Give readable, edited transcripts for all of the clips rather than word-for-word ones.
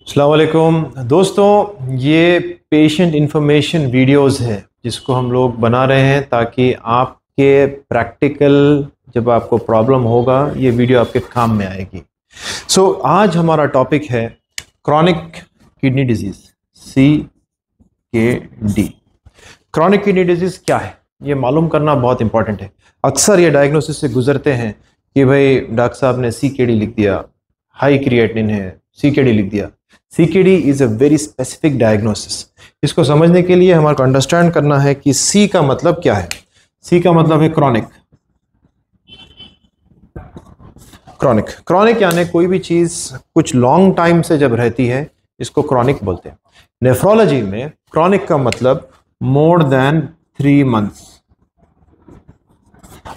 अस्सलाम वालेकुम दोस्तों, ये पेशेंट इंफॉर्मेशन वीडियोस है जिसको हम लोग बना रहे हैं ताकि आपके प्रैक्टिकल जब आपको प्रॉब्लम होगा ये वीडियो आपके काम में आएगी। आज हमारा टॉपिक है chronic kidney disease CKD। Chronic kidney disease क्या है ये मालूम करना बहुत इंपॉर्टेंट है। अक्सर ये डायग्नोसिस से गुजरते हैं कि भाई डॉक्टर साहब ने CKD लिख दिया, हाई क्रिएटिनिन है, CKD लिख दिया। CKD is a very specific diagnosis. इसको समझने के लिए हमारे को अंडरस्टैंड करना है कि C का मतलब क्या है। C का मतलब है क्रॉनिक। क्रॉनिक यानी कोई भी चीज़ कुछ लॉन्ग टाइम से जब रहती है इसको क्रॉनिक बोलते हैं। नेफ्रोलॉजी में क्रॉनिक का मतलब मोर देन 3 मंथ्स।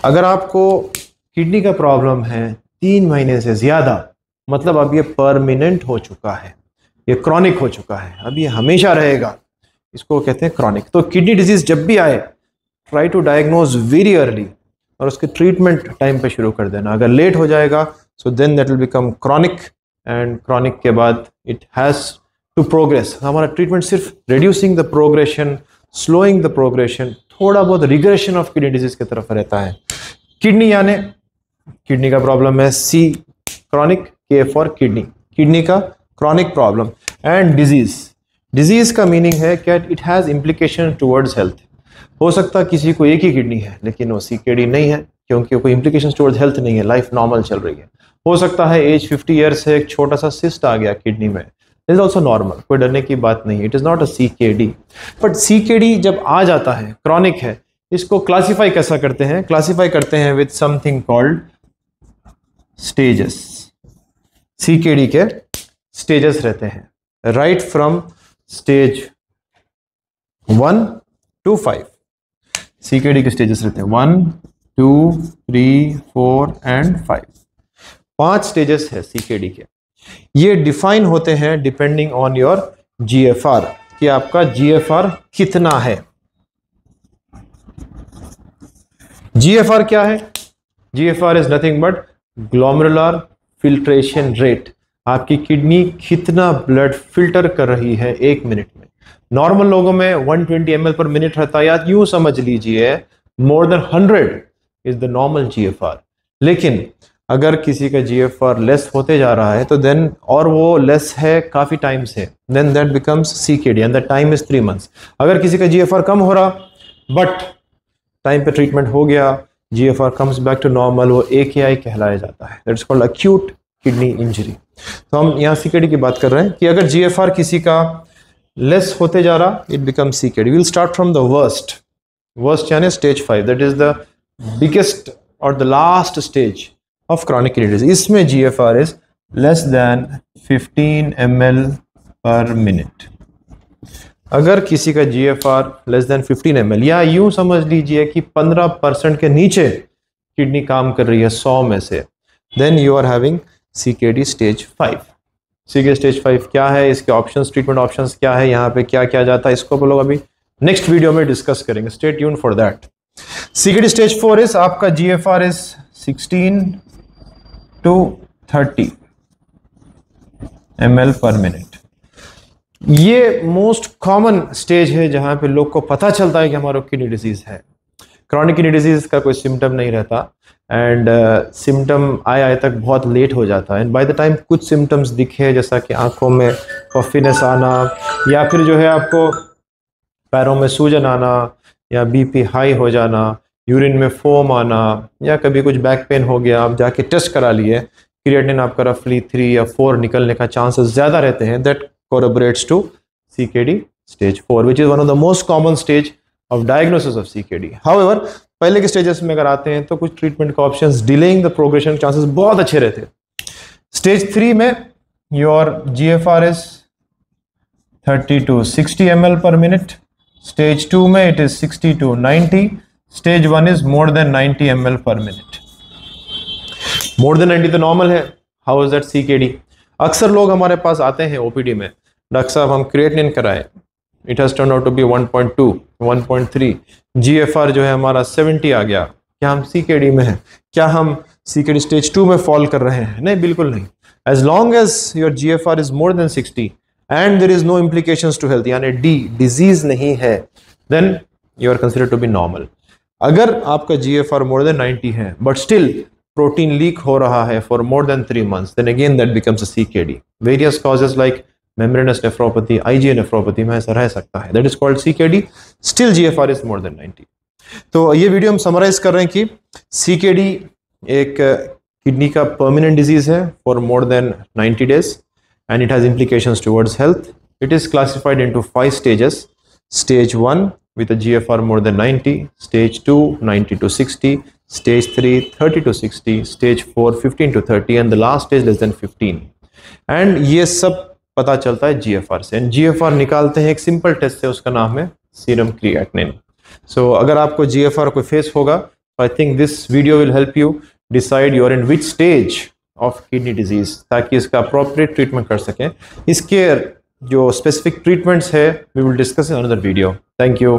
अगर आपको किडनी का प्रॉब्लम है 3 महीने से ज़्यादा, मतलब अब ये परमानेंट हो चुका है, ये क्रॉनिक हो चुका है, अब ये हमेशा रहेगा, इसको कहते हैं क्रॉनिक। तो किडनी डिजीज जब भी आए try to diagnose very early और उसके ट्रीटमेंट टाइम पे शुरू कर देना। अगर लेट हो जाएगा so then that will become chronic, and chronic के बाद इट हैज़ टू प्रोग्रेस। हमारा ट्रीटमेंट सिर्फ reducing the progression, slowing the progression, थोड़ा बहुत रिग्रेशन ऑफ किडनी डिजीज की तरफ रहता है। किडनी यानी किडनी का प्रॉब्लम है, C chronic, K for kidney, kidney का क्रॉनिक प्रॉब्लम। एंड डिजीज का मीनिंग है कि it has implication towards health. हो सकता है किसी को एक ही किडनी है लेकिन वो CKD नहीं है क्योंकि कोई इम्प्लीकेशन टुवर्ड्स हेल्थ नहीं है, लाइफ नॉर्मल चल रही है। हो सकता है एज 50 ईयर्स है, एक छोटा सा सिस्ट आ गया किडनी में, इज ऑल्सो नॉर्मल, कोई डरने की बात नहीं है। It is not a CKD। But CKD जब आ जाता है, क्रॉनिक है, इसको क्लासीफाई कैसा करते हैं? क्लासीफाई करते हैं with something called stages. CKD के स्टेजेस रहते हैं, right from stage 1 to 5। CKD के स्टेजेस रहते हैं 1, 2, 3, 4 एंड 5। 5 स्टेजेस है CKD के। ये डिफाइन होते हैं डिपेंडिंग ऑन योर GFR, कि आपका GFR कितना है। GFR क्या है? GFR is nothing but glomerular filtration rate. आपकी किडनी कितना ब्लड फिल्टर कर रही है 1 मिनट में। नॉर्मल लोगों में 120 ml पर मिनट रहता है, या यूं समझ लीजिए more than 100 is the normal GFR। लेकिन अगर किसी का GFR लेस होते जा रहा है तो देन, और वो लेस है काफी टाइम से, then that becomes CKD and the time is 3 months. अगर किसी का GFR कम हो रहा बट टाइम पे ट्रीटमेंट हो गया, GFR comes back to normal, वो AKI कहलाया जाता है, that's called acute kidney injury. तो हम यहाँ CKD की बात कर रहे हैं कि अगर GFR किसी का लेस होते जा रहा, it become CKD। Will start from the worst यानी stage 5, that is the biggest और the last stage of chronic kidney disease. इसमें GFR is less than 15 ml per minute. अगर किसी का GFR लेस देन 15 ml, या यूं समझ लीजिए कि 15% के नीचे किडनी काम कर रही है 100 में से, then you are having CKD stage 5। CKD stage 5 क्या है, इसके ऑप्शंस, ट्रीटमेंट ऑप्शंस क्या है, यहाँ पे क्या किया जाता है, इसको हम लोग अभी नेक्स्ट वीडियो में डिस्कस करेंगे। Stay tune for that. CKD stage 4 is आपका GFR is 16 to 30 ml per minute. ये मोस्ट कॉमन स्टेज है जहां पे लोग को पता चलता है कि हमारा किडनी डिजीज है। क्रॉनिक किडनी डिजीज का कोई सिम्टम नहीं रहता, एंड सिम्टम आए तक बहुत लेट हो जाता है। एंड बाय द टाइम कुछ सिम्टम्स दिखे, जैसा कि आंखों में पफीनेस आना, या फिर जो है आपको पैरों में सूजन आना, या BP हाई हो जाना, यूरिन में फोम आना, या कभी कुछ बैक पेन हो गया, आप जाके टेस्ट करा लिए, क्रिएटिनिन आपका रफली 3 या 4 निकलने का चांसेस ज़्यादा रहते हैं, that corroborates to CKD stage 4, which is one of the most common stage of diagnosis of CKD. However, पहले के स्टेजेस में अगर आते हैं तो कुछ ट्रीटमेंट का options, delaying the progression chances बहुत अच्छे रहते हैं। स्टेज 3 में your GFR is 30 to 60 ml per minute. Stage 2 में it is 60 to 90। Stage 1 is more than 90 ml per minute. More than 90 तो नॉर्मल है। How is that CKD? अक्सर लोग हमारे पास आते हैं OPD में, डॉक्टर साहब हम क्रिएटिनिन कराए, it has turn out to be 1.2, 1.3, GFR जो है हमारा 70 आ गया, क्या हम CKD में हैं? क्या हम CKD स्टेज 2 में फॉल कर रहे हैं? नहीं, बिल्कुल नहीं। As long as your GFR is more than 60 and there is no implications to health, यानी D disease नहीं है, then you are considered to be normal. अगर आपका GFR more than 90 है but still protein leak हो रहा है for more than 3 months, then again that becomes a CKD. Various causes like membranous nephropathy, IgA nephropathy में ऐसा रह सकता है, that is called CKD. Still GFR is more than 90. तो ये वीडियो हम समराइज कर रहे हैं कि CKD एक किडनी का परमानेंट डिजीज है for more than 90 days and it has implications towards health. It is classified into 5 stages. Stage 1 with a GFR more than 90, stage 2 90 to 60, stage 3 30 to 60, stage 4 15 to 30 and the last stage less than 15. And ये सब पता चलता है GFR से. And GFR निकालते हैं एक simple test से, उसका नाम है सीरम क्रिएटिनिन. So अगर आपको GFR कोई फेस होगा, I think this video will help you decide you are in which stage of kidney disease, ताकि इसका appropriate treatment कर सकें. इसके जो specific treatments है we will discuss in another video. Thank you.